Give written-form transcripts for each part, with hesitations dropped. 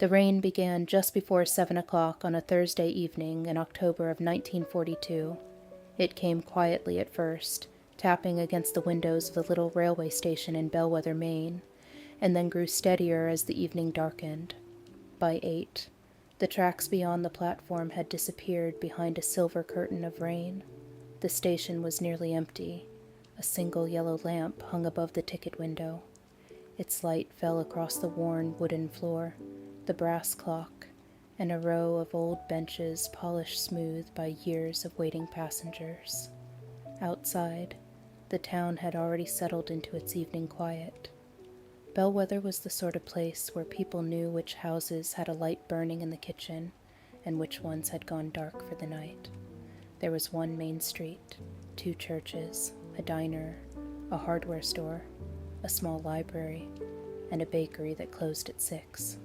The rain began just before 7 o'clock on a Thursday evening in October of 1942. It came quietly at first, tapping against the windows of the little railway station in Bellwether, Maine, and then grew steadier as the evening darkened. By 8, the tracks beyond the platform had disappeared behind a silver curtain of rain. The station was nearly empty. A single yellow lamp hung above the ticket window. Its light fell across the worn wooden floor, the brass clock, and a row of old benches polished smooth by years of waiting passengers. Outside, the town had already settled into its evening quiet. Bellwether was the sort of place where people knew which houses had a light burning in the kitchen and which ones had gone dark for the night. There was one main street, 2 churches, a diner, a hardware store, a small library, and a bakery that closed at 6.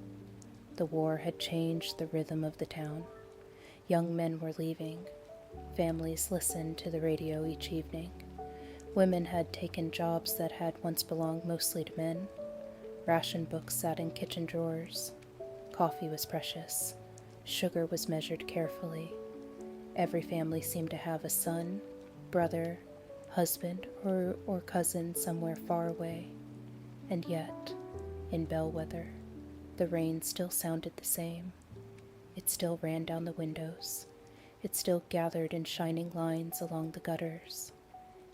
The war had changed the rhythm of the town. Young men were leaving. Families listened to the radio each evening. Women had taken jobs that had once belonged mostly to men. Ration books sat in kitchen drawers. Coffee was precious. Sugar was measured carefully. Every family seemed to have a son, brother, husband, or cousin somewhere far away. And yet, in Bellwether, the rain still sounded the same. It still ran down the windows. It still gathered in shining lines along the gutters.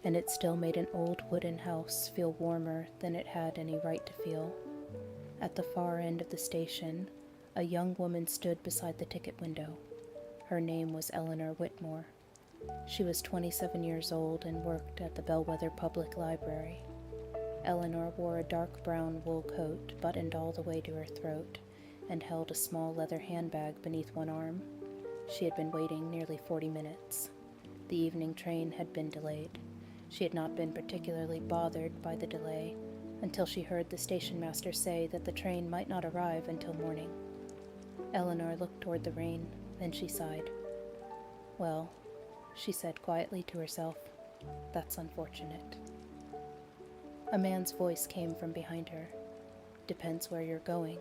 And it still made an old wooden house feel warmer than it had any right to feel. At the far end of the station, a young woman stood beside the ticket window. Her name was Eleanor Whitmore. She was 27 years old and worked at the Bellwether Public Library. Eleanor wore a dark brown wool coat buttoned all the way to her throat and held a small leather handbag beneath one arm. She had been waiting nearly 40 minutes. The evening train had been delayed. She had not been particularly bothered by the delay until she heard the station master say that the train might not arrive until morning. Eleanor looked toward the rain, then she sighed. "Well," she said quietly to herself, "that's unfortunate." A man's voice came from behind her. "Depends where you're going."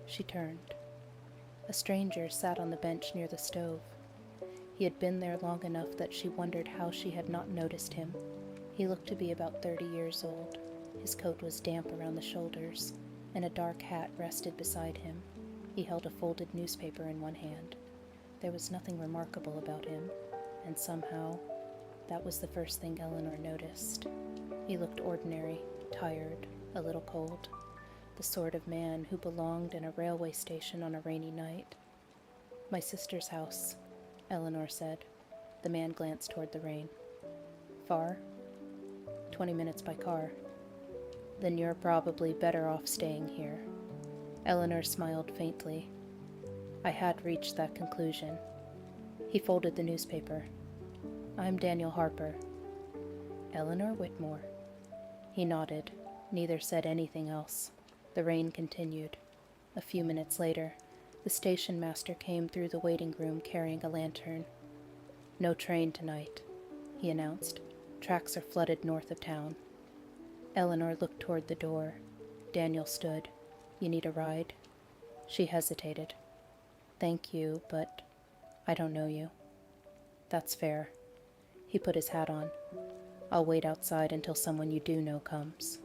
She turned. A stranger sat on the bench near the stove. He had been there long enough that she wondered how she had not noticed him. He looked to be about 30 years old. His coat was damp around the shoulders, and a dark hat rested beside him. He held a folded newspaper in one hand. There was nothing remarkable about him, and somehow, that was the first thing Eleanor noticed. He looked ordinary, tired, a little cold, the sort of man who belonged in a railway station on a rainy night. "My sister's house," Eleanor said. The man glanced toward the rain. "Far?" 20 minutes by car." "Then you're probably better off staying here." Eleanor smiled faintly. "I had reached that conclusion." He folded the newspaper. "I'm Daniel Harper." "Eleanor Whitmore." He nodded. Neither said anything else. The rain continued. A few minutes later, the station master came through the waiting room carrying a lantern. "No train tonight," he announced. "Tracks are flooded north of town." Eleanor looked toward the door. Daniel stood. "You need a ride?" She hesitated. "Thank you, but I don't know you." "That's fair." He put his hat on. "I'll wait outside until someone you do know comes."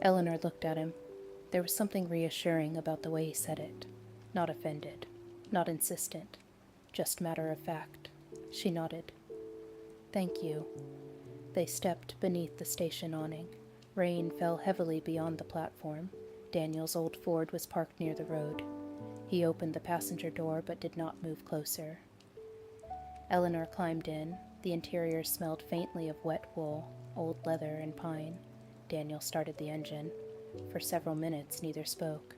Eleanor looked at him. There was something reassuring about the way he said it. Not offended, not insistent, just matter of fact. She nodded. "Thank you." They stepped beneath the station awning. Rain fell heavily beyond the platform. Daniel's old Ford was parked near the road. He opened the passenger door but did not move closer. Eleanor climbed in. The interior smelled faintly of wet wool, old leather, and pine. Daniel started the engine. For several minutes neither spoke.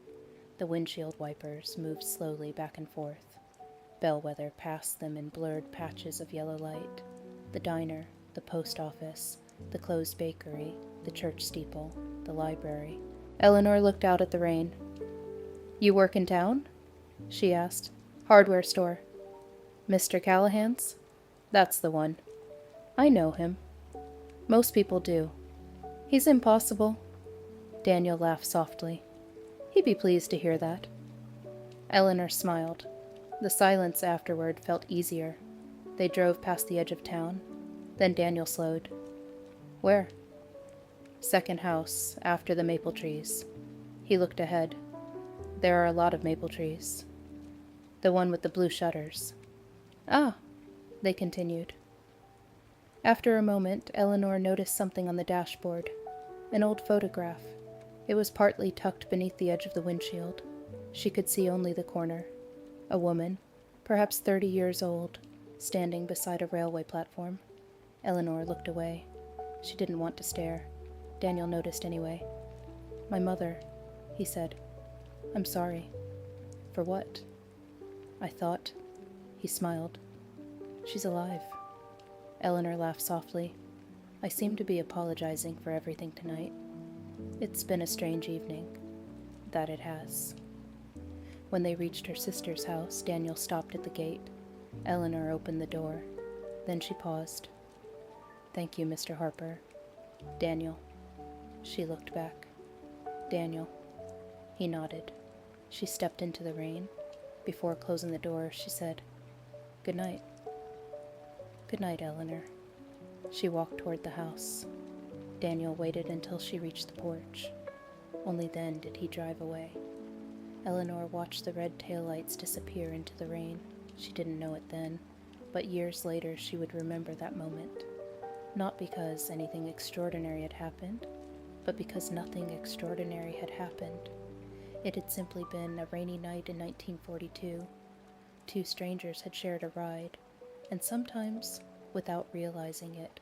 The windshield wipers moved slowly back and forth. Bellwether passed them in blurred patches of yellow light. The diner, the post office, the closed bakery, the church steeple, the library. Eleanor looked out at the rain. "You work in town?" she asked. "Hardware store." "Mr. Callahan's?" "That's the one." "I know him." "Most people do." "He's impossible." Daniel laughed softly. "He He'd be pleased to hear that. Eleanor smiled. The silence afterward felt easier. They drove past the edge of town. Then Daniel slowed. Where? Second house, after the maple trees. He looked ahead. There are a lot of maple trees. The one with the blue shutters. Ah, they continued. After a moment, Eleanor noticed something on the dashboard. An old photograph. It was partly tucked beneath the edge of the windshield. She could see only the corner. A woman, perhaps 30 years old, standing beside a railway platform. Eleanor looked away. She didn't want to stare. Daniel noticed anyway. My mother, he said. I'm sorry. For what? I thought. He smiled. She's alive. Eleanor laughed softly. I seem to be apologizing for everything tonight. It's been a strange evening. That it has. When they reached her sister's house, Daniel stopped at the gate. Eleanor opened the door. Then she paused. Thank you, Mr. Harper. Daniel. She looked back. Daniel. He nodded. She stepped into the rain. Before closing the door, she said, Good night. Good night, Eleanor. She walked toward the house. Daniel waited until she reached the porch. Only then did he drive away. Eleanor watched the red taillights disappear into the rain. She didn't know it then, but years later she would remember that moment. Not because anything extraordinary had happened, but because nothing extraordinary had happened. It had simply been a rainy night in 1942. Two strangers had shared a ride, and sometimes, without realizing it,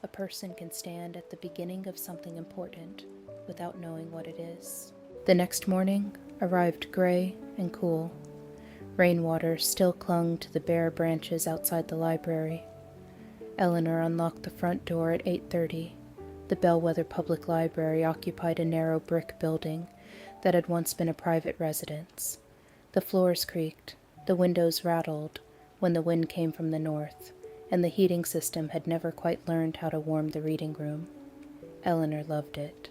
a person can stand at the beginning of something important without knowing what it is. The next morning arrived gray and cool. Rainwater still clung to the bare branches outside the library. Eleanor unlocked the front door at 8:30. The Bellwether Public Library occupied a narrow brick building that had once been a private residence. The floors creaked, the windows rattled when the wind came from the north, and the heating system had never quite learned how to warm the reading room. Eleanor loved it.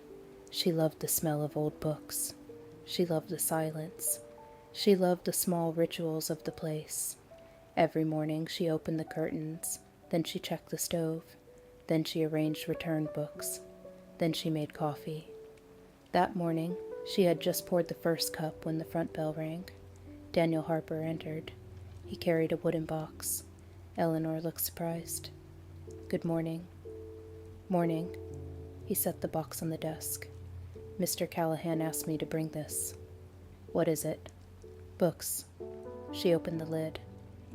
She loved the smell of old books. She loved the silence. She loved the small rituals of the place. Every morning she opened the curtains, then she checked the stove, then she arranged return books, then she made coffee. That morning, she had just poured the first cup when the front bell rang. Daniel Harper entered. He carried a wooden box. Eleanor looked surprised. Good morning. Morning. He set the box on the desk. Mr. Callahan asked me to bring this. What is it? Books. She opened the lid.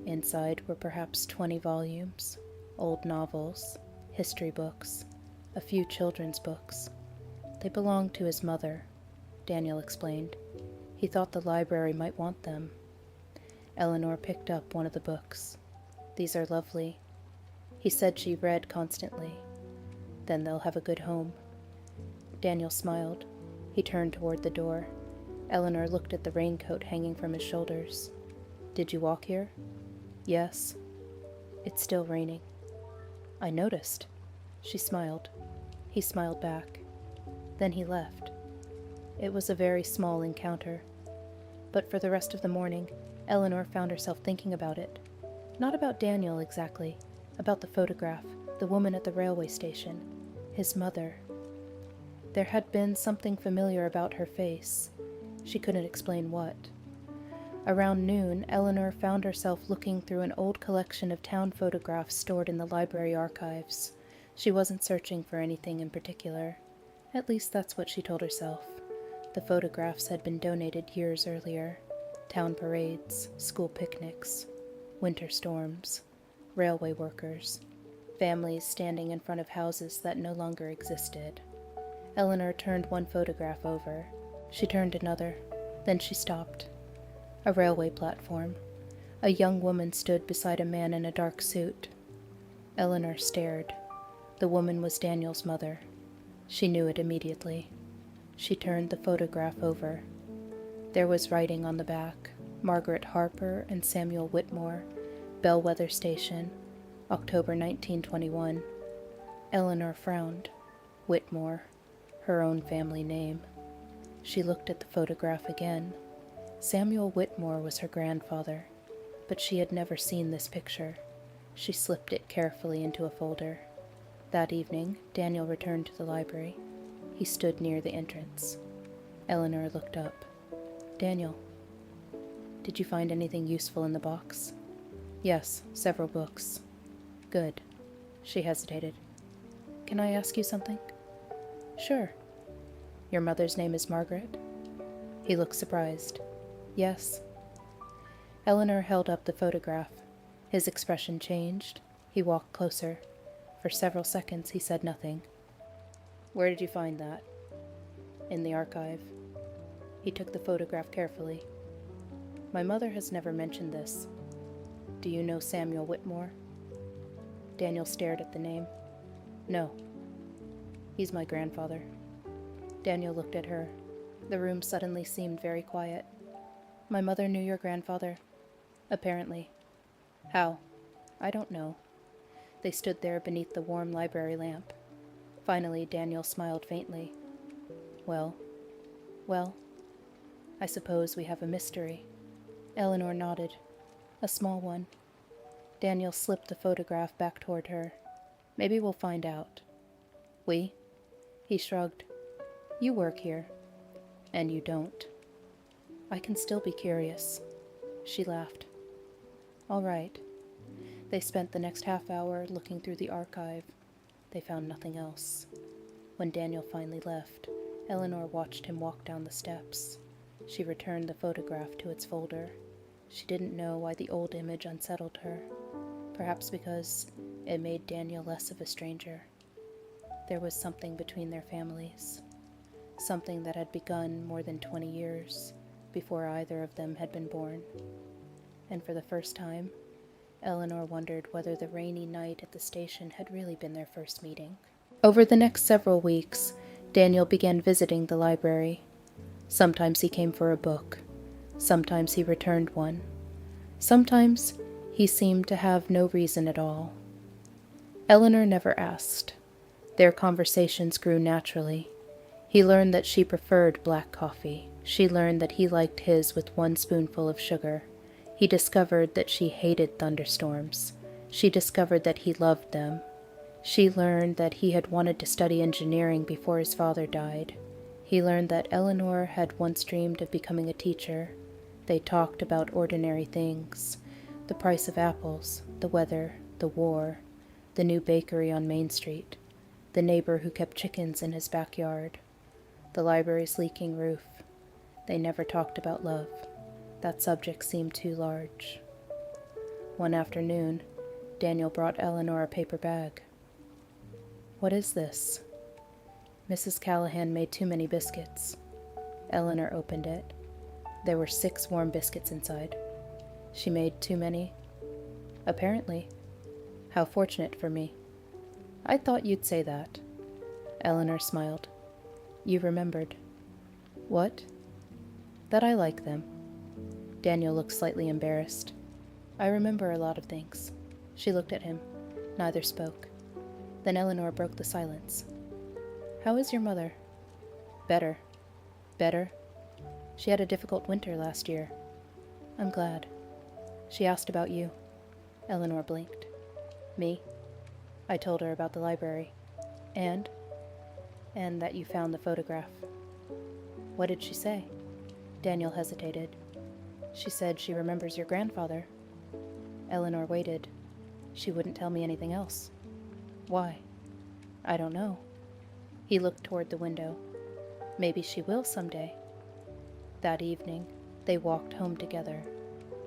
Inside were perhaps 20 volumes, old novels, history books, a few children's books. They belonged to his mother, Daniel explained. He thought the library might want them. Eleanor picked up one of the books. These are lovely. He said she read constantly. Then they'll have a good home. Daniel smiled. He turned toward the door. Eleanor looked at the raincoat hanging from his shoulders. Did you walk here? Yes. It's still raining. I noticed. She smiled. He smiled back. Then he left. It was a very small encounter. But for the rest of the morning, Eleanor found herself thinking about it. Not about Daniel exactly, about the photograph, the woman at the railway station, his mother. There had been something familiar about her face. She couldn't explain what. Around noon, Eleanor found herself looking through an old collection of town photographs stored in the library archives. She wasn't searching for anything in particular. At least that's what she told herself. The photographs had been donated years earlier. Town parades, school picnics, winter storms, railway workers, families standing in front of houses that no longer existed. Eleanor turned one photograph over. She turned another. Then she stopped. A railway platform. A young woman stood beside a man in a dark suit. Eleanor stared. The woman was Daniel's mother. She knew it immediately. She turned the photograph over. There was writing on the back, Margaret Harper and Samuel Whitmore, Bellwether Station, October 1921. Eleanor frowned. Whitmore, her own family name. She looked at the photograph again. Samuel Whitmore was her grandfather, but she had never seen this picture. She slipped it carefully into a folder. That evening, Daniel returned to the library. He stood near the entrance. Eleanor looked up. "Daniel, did you find anything useful in the box?" "Yes, several books." "Good." She hesitated. "Can I ask you something?" "Sure." "Your mother's name is Margaret?" He looked surprised. "Yes." Eleanor held up the photograph. His expression changed. He walked closer. For several seconds he said nothing. "Where did you find that?" "In the archive." He took the photograph carefully. "My mother has never mentioned this. Do you know Samuel Whitmore?" Daniel stared at the name. "No." "He's my grandfather." Daniel looked at her. The room suddenly seemed very quiet. "My mother knew your grandfather?" "Apparently." "How?" "I don't know." They stood there beneath the warm library lamp. Finally, Daniel smiled faintly. Well, I suppose we have a mystery." Eleanor nodded. "A small one." Daniel slipped the photograph back toward her. "Maybe we'll find out." "We?" He shrugged. "You work here." "And you don't." "I can still be curious." She laughed. "All right." They spent the next half hour looking through the archive. They found nothing else. When Daniel finally left, Eleanor watched him walk down the steps. She returned the photograph to its folder. She didn't know why the old image unsettled her. Perhaps because it made Daniel less of a stranger. There was something between their families. Something that had begun more than 20 years before either of them had been born. And for the first time, Eleanor wondered whether the rainy night at the station had really been their first meeting. Over the next several weeks, Daniel began visiting the library. Sometimes he came for a book. Sometimes he returned one. Sometimes he seemed to have no reason at all. Eleanor never asked. Their conversations grew naturally. He learned that she preferred black coffee. She learned that he liked his with 1 spoonful of sugar. He discovered that she hated thunderstorms. She discovered that he loved them. She learned that he had wanted to study engineering before his father died. He learned that Eleanor had once dreamed of becoming a teacher. They talked about ordinary things: the price of apples, the weather, the war, the new bakery on Main Street, the neighbor who kept chickens in his backyard, the library's leaking roof. They never talked about love. That subject seemed too large. One afternoon, Daniel brought Eleanor a paper bag. "What is this?" "Mrs. Callahan made too many biscuits." Eleanor opened it. There were 6 warm biscuits inside. "She made too many?" "Apparently." "How fortunate for me." "I thought you'd say that." Eleanor smiled. "You remembered." "What?" "That I like them." Daniel looked slightly embarrassed. "I remember a lot of things." She looked at him. Neither spoke. Then Eleanor broke the silence. "How is your mother?" "Better." "Better?" "She had a difficult winter last year." "I'm glad." She asked about you. Eleanor blinked. "Me?" I told her about the library. "And?" "And that you found the photograph." "What did she say?" Daniel hesitated. "She said she remembers your grandfather." Eleanor waited. She wouldn't tell me anything else. "Why?" "I don't know." He looked toward the window. "Maybe she will someday." That evening, they walked home together.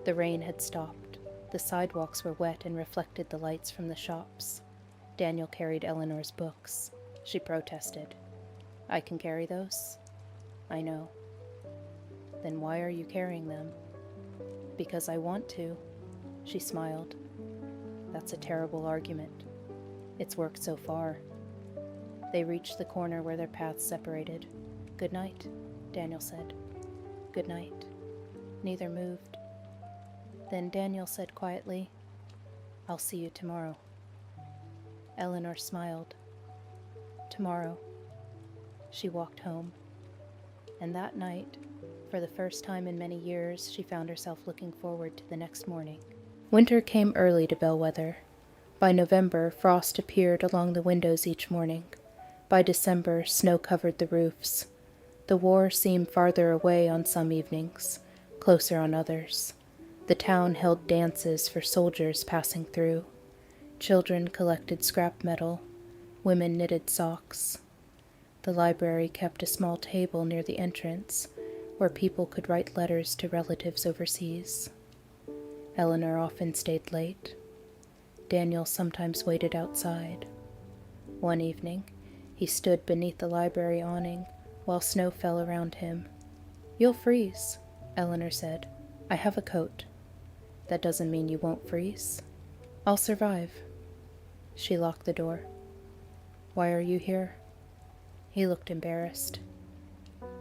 The rain had stopped. The sidewalks were wet and reflected the lights from the shops. Daniel carried Eleanor's books. She protested. "I can carry those?" "I know." "Then why are you carrying them?" "Because I want to." She smiled. "That's a terrible argument. It's worked so far." They reached the corner where their paths separated. "Good night," Daniel said. "Good night." Neither moved. Then Daniel said quietly, "I'll see you tomorrow." Eleanor smiled. "Tomorrow." She walked home. And that night, for the first time in many years, she found herself looking forward to the next morning. Winter came early to Bellwether. By November, frost appeared along the windows each morning. By December, snow covered the roofs. The war seemed farther away on some evenings, closer on others. The town held dances for soldiers passing through. Children collected scrap metal. Women knitted socks. The library kept a small table near the entrance where people could write letters to relatives overseas. Eleanor often stayed late. Daniel sometimes waited outside. One evening, he stood beneath the library awning while snow fell around him. "You'll freeze," Eleanor said. "I have a coat." "That doesn't mean you won't freeze." "I'll survive." She locked the door. "Why are you here?" He looked embarrassed.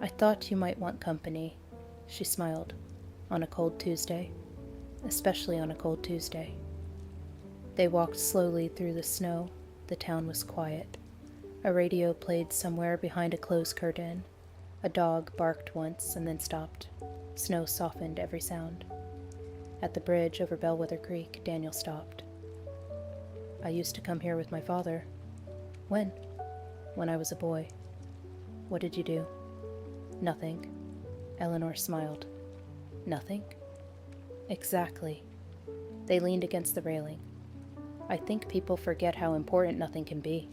"I thought you might want company," she smiled. "On a cold Tuesday. Especially on a cold Tuesday." They walked slowly through the snow. The town was quiet. A radio played somewhere behind a closed curtain. A dog barked once and then stopped. Snow softened every sound. At the bridge over Bellwether Creek, Daniel stopped. "I used to come here with my father." "When?" "When I was a boy." "What did you do?" "Nothing." Eleanor smiled. "Nothing?" "Exactly." They leaned against the railing. "I think people forget how important nothing can be,"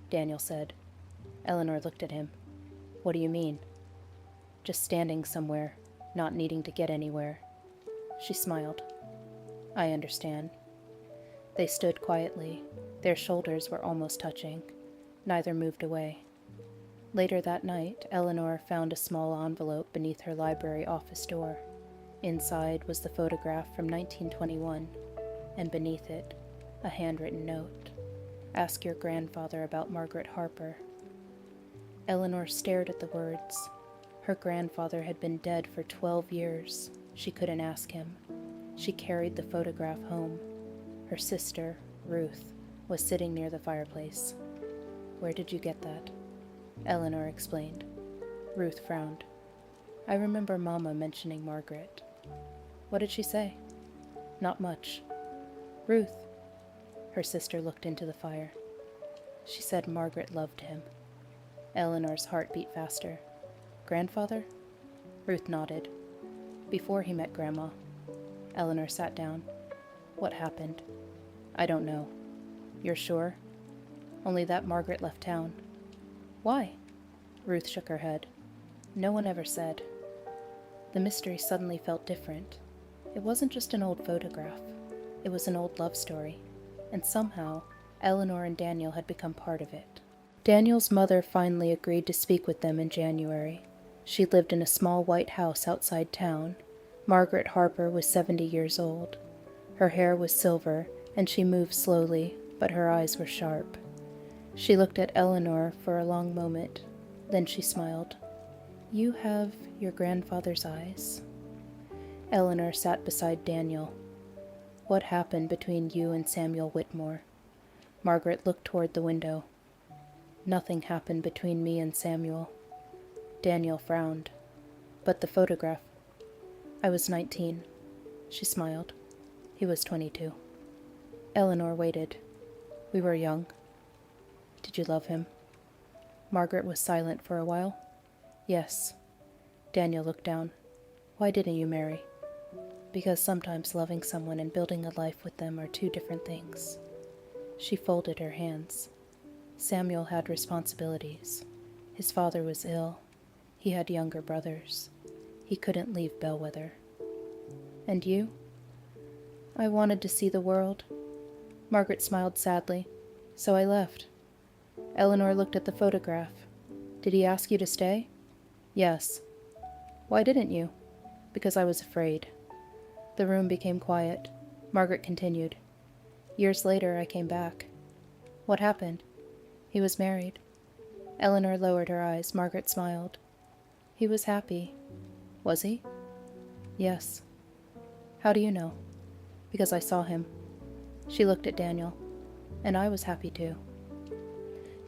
Daniel said. Eleanor looked at him. "What do you mean?" "Just standing somewhere, not needing to get anywhere." She smiled. "I understand." They stood quietly. Their shoulders were almost touching. Neither moved away. Later that night, Eleanor found a small envelope beneath her library office door. Inside was the photograph from 1921, and beneath it, a handwritten note. "Ask your grandfather about Margaret Harper." Eleanor stared at the words. Her grandfather had been dead for 12 years. She couldn't ask him. She carried the photograph home. Her sister, Ruth, was sitting near the fireplace. "Where did you get that?" Eleanor explained. Ruth frowned. "I remember Mama mentioning Margaret." "What did she say?" "Not much." "Ruth." Her sister looked into the fire. "She said Margaret loved him." Eleanor's heart beat faster. "Grandfather?" Ruth nodded. "Before he met Grandma." Eleanor sat down. "What happened?" "I don't know." "You're sure?" "Only that Margaret left town." "Why?" Ruth shook her head. "No one ever said." The mystery suddenly felt different. It wasn't just an old photograph. It was an old love story. And somehow, Eleanor and Daniel had become part of it. Daniel's mother finally agreed to speak with them in January. She lived in a small white house outside town. Margaret Harper was 70 years old. Her hair was silver, and she moved slowly, but her eyes were sharp. She looked at Eleanor for a long moment. Then she smiled. "You have your grandfather's eyes." Eleanor sat beside Daniel. "What happened between you and Samuel Whitmore?" Margaret looked toward the window. "Nothing happened between me and Samuel." Daniel frowned. "But the photograph." "I was 19. She smiled. "He was 22. Eleanor waited. "We were young." "Did you love him?" Margaret was silent for a while. "Yes." Daniel looked down. "Why didn't you marry?" "Because sometimes loving someone and building a life with them are two different things." She folded her hands. Samuel had responsibilities. His father was ill. He had younger brothers. He couldn't leave Bellwether. "And you?" "I wanted to see the world." Margaret smiled sadly. "So I left." Eleanor looked at the photograph. "Did he ask you to stay?" "Yes." "Why didn't you?" "Because I was afraid." The room became quiet. Margaret continued. "Years later, I came back." "What happened?" "He was married." Eleanor lowered her eyes. Margaret smiled. "He was happy." "Was he?" "Yes." "How do you know?" "Because I saw him." She looked at Daniel. "And I was happy too."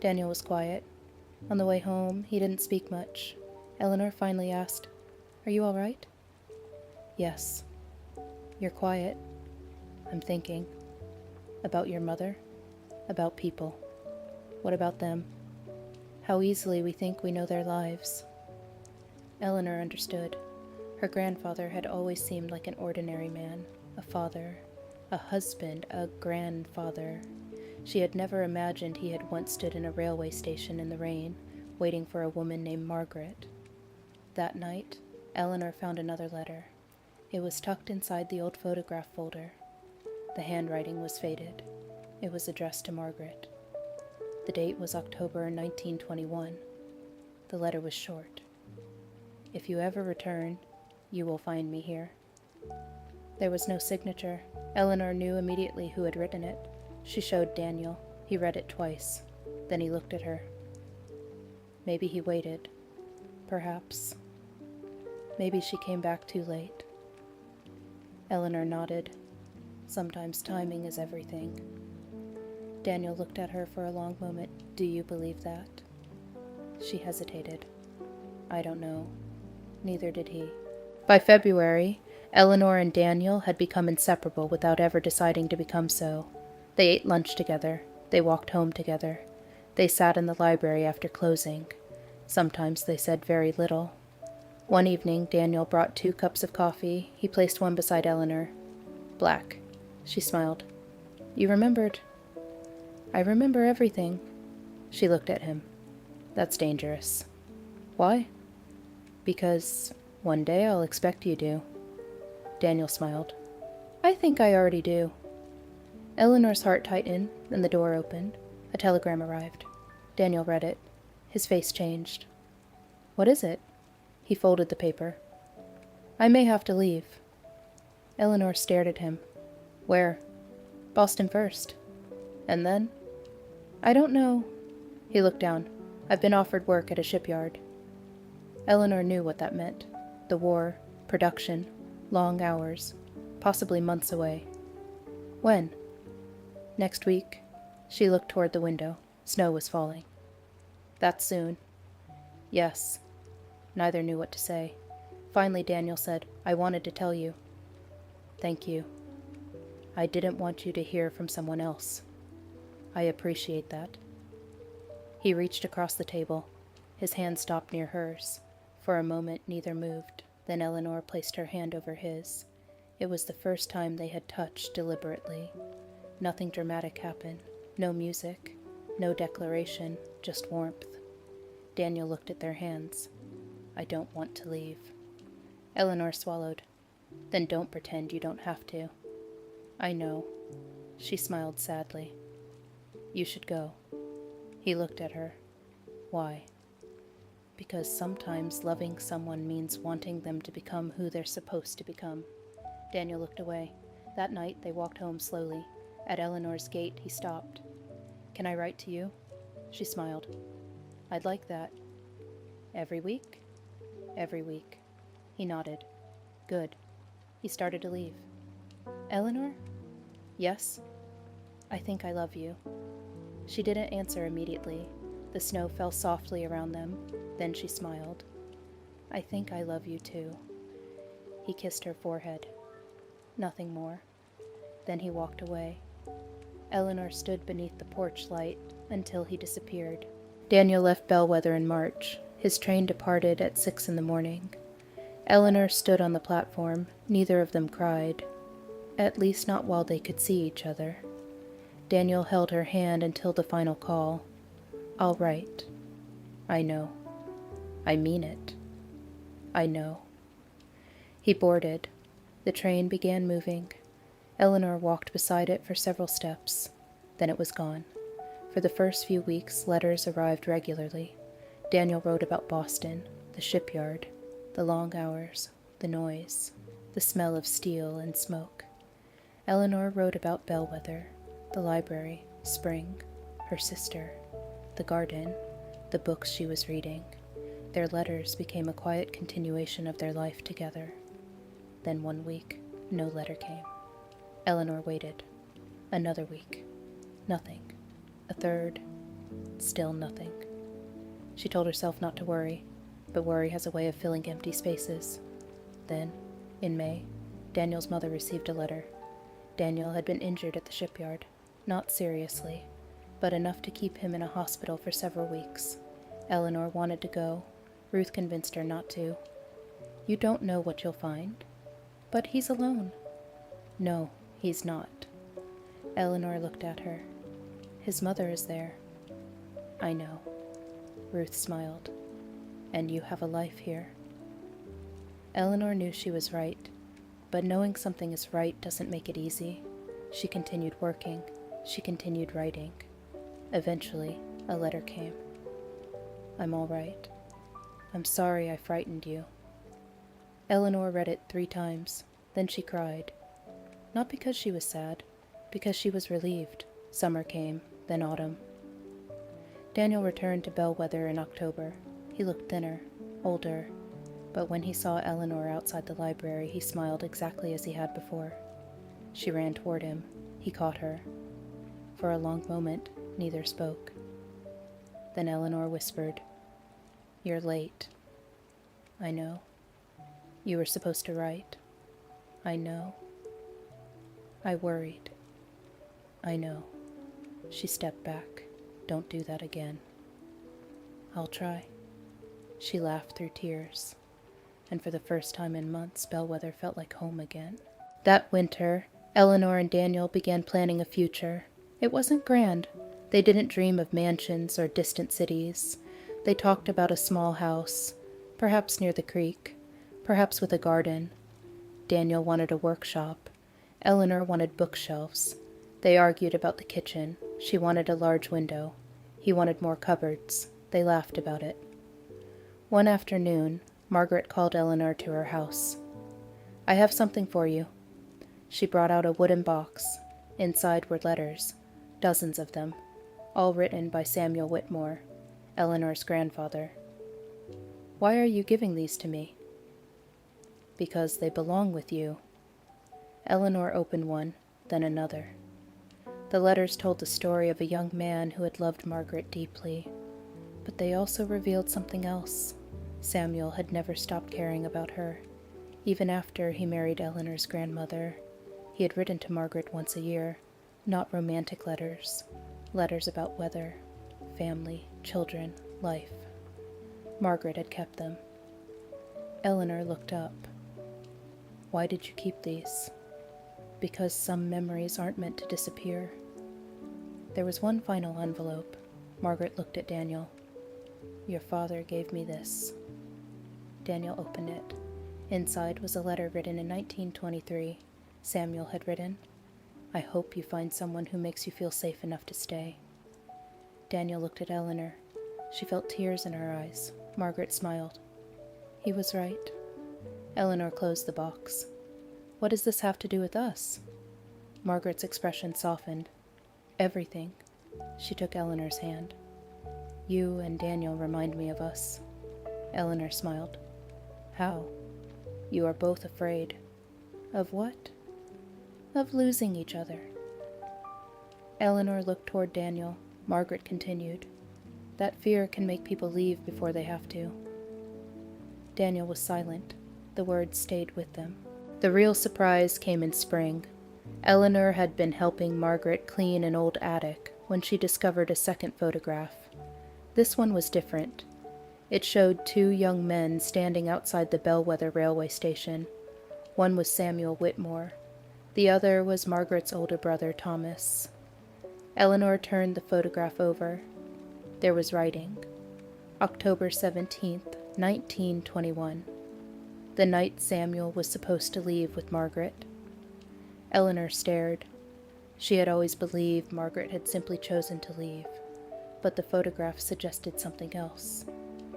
Daniel was quiet. On the way home, he didn't speak much. Eleanor finally asked, "Are you all right?" "Yes." "You're quiet." "I'm thinking." "About your mother?" "About people." "What about them?" "How easily we think we know their lives." Eleanor understood. Her grandfather had always seemed like an ordinary man, a father, a husband, a grandfather. She had never imagined he had once stood in a railway station in the rain, waiting for a woman named Margaret. That night, Eleanor found another letter. It was tucked inside the old photograph folder. The handwriting was faded. It was addressed to Margaret. The date was October 1921. The letter was short. "If you ever return, you will find me here." There was no signature. Eleanor knew immediately who had written it. She showed Daniel. He read it twice. Then he looked at her. Maybe he waited. Perhaps. Maybe she came back too late. Eleanor nodded. Sometimes timing is everything. Daniel looked at her for a long moment. "Do you believe that?" She hesitated. "I don't know." Neither did he. By February, Eleanor and Daniel had become inseparable without ever deciding to become so. They ate lunch together. They walked home together. They sat in the library after closing. Sometimes they said very little. One evening, Daniel brought 2 cups of coffee. He placed one beside Eleanor. "Black." She smiled. "You remembered." "I remember everything." She looked at him. "That's dangerous." "Why?" "Because one day I'll expect you to." Daniel smiled. "I think I already do." Eleanor's heart tightened, then the door opened. A telegram arrived. Daniel read it. His face changed. "What is it?" He folded the paper. "I may have to leave." Eleanor stared at him. "Where?" "Boston first." "And then?" "I don't know." He looked down. "I've been offered work at a shipyard." Eleanor knew what that meant. The war, production, long hours, possibly months away. "When?" "Next week." She looked toward the window. Snow was falling. "That's soon." "Yes." Neither knew what to say. Finally Daniel said, "I wanted to tell you." "Thank you." "I didn't want you to hear from someone else." "I appreciate that." He reached across the table. His hand stopped near hers. For a moment neither moved. Then Eleanor placed her hand over his. It was the first time they had touched deliberately. Nothing dramatic happened. No music. No declaration. Just warmth. Daniel looked at their hands. "I don't want to leave." Eleanor swallowed. "Then don't pretend you don't have to." "I know." She smiled sadly. "You should go." He looked at her. "Why?" "Because sometimes loving someone means wanting them to become who they're supposed to become." Daniel looked away. That night they walked home slowly. At Eleanor's gate he stopped. "Can I write to you?" She smiled. "I'd like that." "Every week?" "Every week." He nodded. "Good." He started to leave. "Eleanor?" "Yes?" "I think I love you." She didn't answer immediately. The snow fell softly around them. Then she smiled. "I think I love you too." He kissed her forehead. Nothing more. Then he walked away. Eleanor stood beneath the porch light until he disappeared. Daniel left Bellwether in March. His train departed at 6 in the morning. Eleanor stood on the platform. Neither of them cried. At least not while they could see each other. Daniel held her hand until the final call. "I'll write." "I know." "I mean it." "I know." He boarded. The train began moving. Eleanor walked beside it for several steps. Then it was gone. For the first few weeks, letters arrived regularly. Daniel wrote about Boston, the shipyard, the long hours, the noise, the smell of steel and smoke. Eleanor wrote about Bellwether, the library, spring, her sister, the garden, the books she was reading. Their letters became a quiet continuation of their life together. Then one week, no letter came. Eleanor waited. Another week. Nothing. A third. Still nothing. She told herself not to worry. but worry has a way of filling empty spaces. Then, in May, Daniel's mother received a letter. Daniel had been injured at the shipyard, not seriously, but enough to keep him in a hospital for several weeks. Eleanor wanted to go. Ruth convinced her not to. "You don't know what you'll find." "But he's alone." "No, he's not." Eleanor looked at her. "His mother is there." "I know." Ruth smiled. "And you have a life here." Eleanor knew she was right, but knowing something is right doesn't make it easy. She continued working. She continued writing. Eventually, a letter came. "I'm all right. I'm sorry I frightened you." Eleanor read it 3 times. Then she cried. Not because she was sad, because she was relieved. Summer came, then autumn. Daniel returned to Bellwether in October. He looked thinner, older, but when he saw Eleanor outside the library, he smiled exactly as he had before. She ran toward him. He caught her. For a long moment, neither spoke. Then Eleanor whispered, "You're late." "I know." "You were supposed to write." "I know." "I worried." "I know." She stepped back. "Don't do that again." "I'll try." She laughed through tears, and for the first time in months, Bellwether felt like home again. That winter, Eleanor and Daniel began planning a future. It wasn't grand. They didn't dream of mansions or distant cities. They talked about a small house, perhaps near the creek, perhaps with a garden. Daniel wanted a workshop. Eleanor wanted bookshelves. They argued about the kitchen. She wanted a large window. He wanted more cupboards. They laughed about it. One afternoon, Margaret called Eleanor to her house. "I have something for you." She brought out a wooden box. Inside were letters, dozens of them, all written by Samuel Whitmore, Eleanor's grandfather. "Why are you giving these to me?" "Because they belong with you." Eleanor opened one, then another. The letters told the story of a young man who had loved Margaret deeply, but they also revealed something else. Samuel had never stopped caring about her. Even after he married Eleanor's grandmother, he had written to Margaret once a year, not romantic letters, letters about weather, family, children, life. Margaret had kept them. Eleanor looked up. "Why did you keep these?" "Because some memories aren't meant to disappear." There was one final envelope. Margaret looked at Daniel. "Your father gave me this." Daniel opened it. Inside was a letter written in 1923. Samuel had written, "I hope you find someone who makes you feel safe enough to stay." Daniel looked at Eleanor. She felt tears in her eyes. Margaret smiled. He was right. Eleanor closed the box. "What does this have to do with us?" Margaret's expression softened. "Everything." She took Eleanor's hand. "You and Daniel remind me of us." Eleanor smiled. "How?" "You are both afraid." "Of what?" "Of losing each other." Eleanor looked toward Daniel. Margaret continued, "That fear can make people leave before they have to." Daniel was silent. The words stayed with them. The real surprise came in spring. Eleanor had been helping Margaret clean an old attic when she discovered a second photograph. This one was different. It showed 2 young men standing outside the Bellwether railway station. One was Samuel Whitmore. The other was Margaret's older brother, Thomas. Eleanor turned the photograph over. There was writing. October 17th, 1921. The night Samuel was supposed to leave with Margaret. Eleanor stared. She had always believed Margaret had simply chosen to leave, but the photograph suggested something else.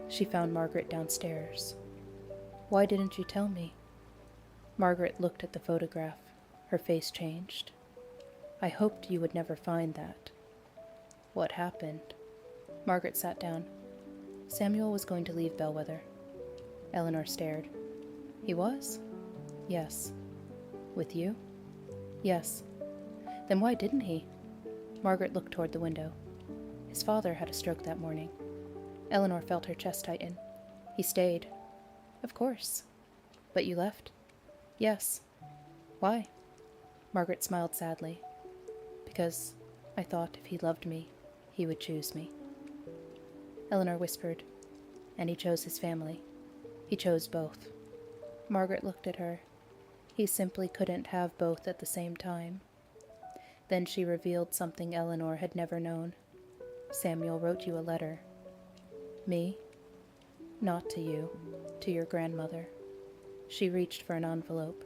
She found Margaret downstairs. "Why didn't you tell me?" Margaret looked at the photograph. Her face changed. "I hoped you would never find that." "What happened?" Margaret sat down. Samuel was going to leave Bellwether. Eleanor stared. "He was?" "Yes." "With you?" "Yes." "Then why didn't he?" Margaret looked toward the window. "His father had a stroke that morning." Eleanor felt her chest tighten. He stayed. Of course. But you left? Yes. Why? Margaret smiled sadly. Because I thought if he loved me, he would choose me. Eleanor whispered, and he chose his family. He chose both. Margaret looked at her. He simply couldn't have both at the same time. Then she revealed something Eleanor had never known. Samuel wrote you a letter. Me? Not to you, to your grandmother. She reached for an envelope.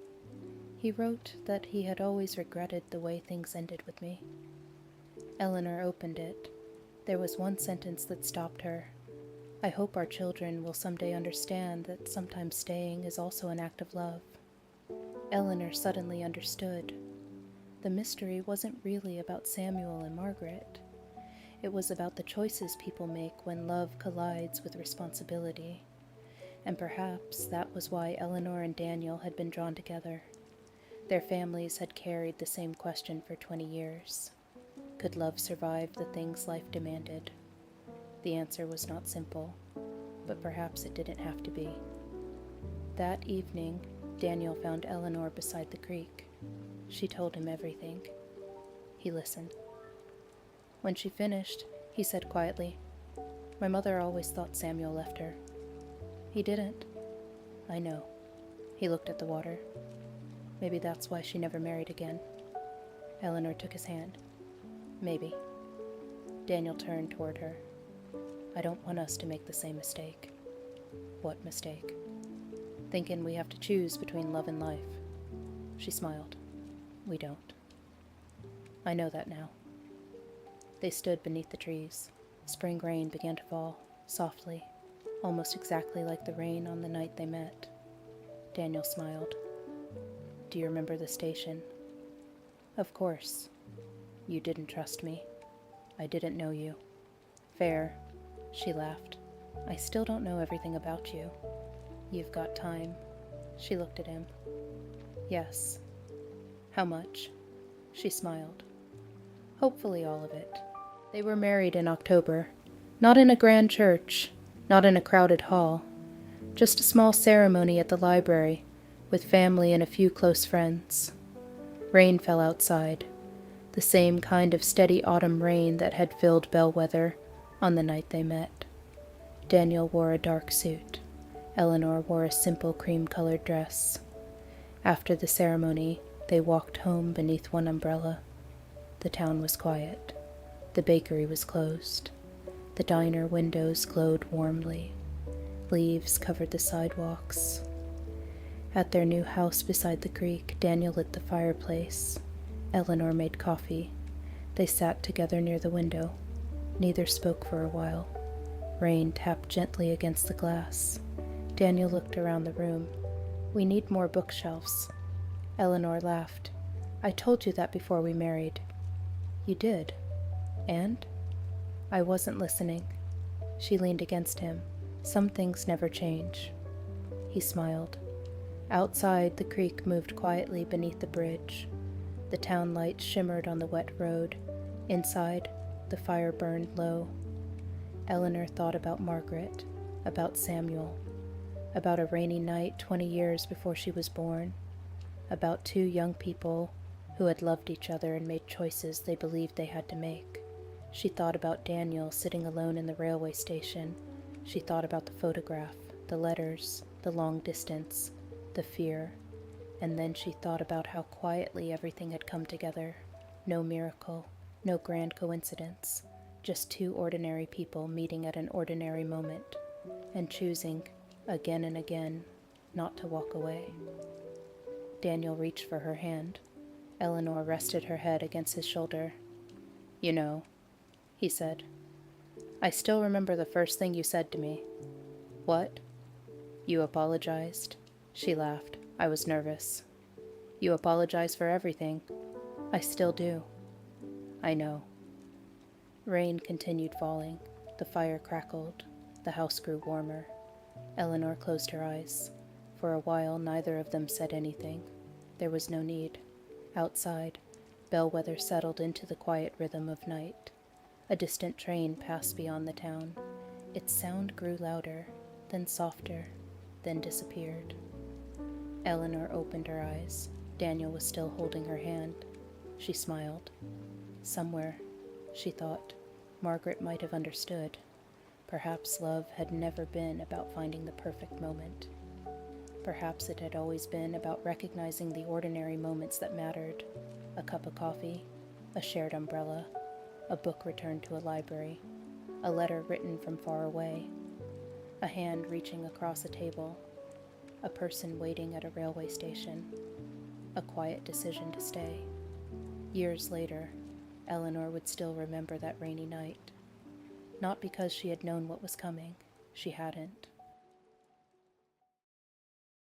He wrote that he had always regretted the way things ended with me. Eleanor opened it. There was one sentence that stopped her. I hope our children will someday understand that sometimes staying is also an act of love. Eleanor suddenly understood. The mystery wasn't really about Samuel and Margaret. It was about the choices people make when love collides with responsibility. And perhaps that was why Eleanor and Daniel had been drawn together. Their families had carried the same question for 20 years. Could love survive the things life demanded? The answer was not simple, but perhaps it didn't have to be. That evening, Daniel found Eleanor beside the creek. She told him everything. He listened. When she finished, he said quietly, My mother always thought Samuel left her. He didn't. I know. He looked at the water. Maybe that's why she never married again. Eleanor took his hand. Maybe. Daniel turned toward her. I don't want us to make the same mistake. What mistake? Thinking we have to choose between love and life. She smiled. We don't. I know that now. They stood beneath the trees. Spring rain began to fall, softly, almost exactly like the rain on the night they met. Daniel smiled. Do you remember the station? Of course. You didn't trust me. I didn't know you. Fair. She laughed. I still don't know everything about you. You've got time. She looked at him. Yes. How much? She smiled. Hopefully all of it. They were married in October. Not in a grand church, not in a crowded hall. Just a small ceremony at the library, with family and a few close friends. Rain fell outside, the same kind of steady autumn rain that had filled Bellwether on the night they met. Daniel wore a dark suit. Eleanor wore a simple cream-colored dress. After the ceremony, they walked home beneath one umbrella. The town was quiet. The bakery was closed. The diner windows glowed warmly. Leaves covered the sidewalks. At their new house beside the creek, Daniel lit the fireplace. Eleanor made coffee. They sat together near the window. Neither spoke for a while. Rain tapped gently against the glass. Daniel looked around the room. We need more bookshelves. Eleanor laughed. I told you that before we married. You did. And? I wasn't listening. She leaned against him. Some things never change. He smiled. Outside, the creek moved quietly beneath the bridge. The town lights shimmered on the wet road. Inside, the fire burned low. Eleanor thought about Margaret, about Samuel, about a rainy night 20 years before she was born, about two young people who had loved each other and made choices they believed they had to make. She thought about Daniel sitting alone in the railway station. She thought about the photograph, the letters, the long distance, the fear, and then she thought about how quietly everything had come together. No miracle, no grand coincidence, just two ordinary people meeting at an ordinary moment, and choosing, again and again, not to walk away. Daniel reached for her hand. Eleanor rested her head against his shoulder. You know, he said. I still remember the first thing you said to me. What? You apologized. She laughed. I was nervous. You apologize for everything. I still do. I know. Rain continued falling. The fire crackled. The house grew warmer. Eleanor closed her eyes. For a while, neither of them said anything. There was no need. Outside, Bellwether settled into the quiet rhythm of night. A distant train passed beyond the town. Its sound grew louder. then softer, then disappeared. Eleanor opened her eyes. Daniel was still holding her hand. She smiled. Somewhere, she thought, Margaret might have understood. Perhaps love had never been about finding the perfect moment. Perhaps it had always been about recognizing the ordinary moments that mattered. A cup of coffee, a shared umbrella, a book returned to a library, a letter written from far away, a hand reaching across a table, a person waiting at a railway station, a quiet decision to stay. Years later, Eleanor would still remember that rainy night. Not because she had known what was coming. She hadn't.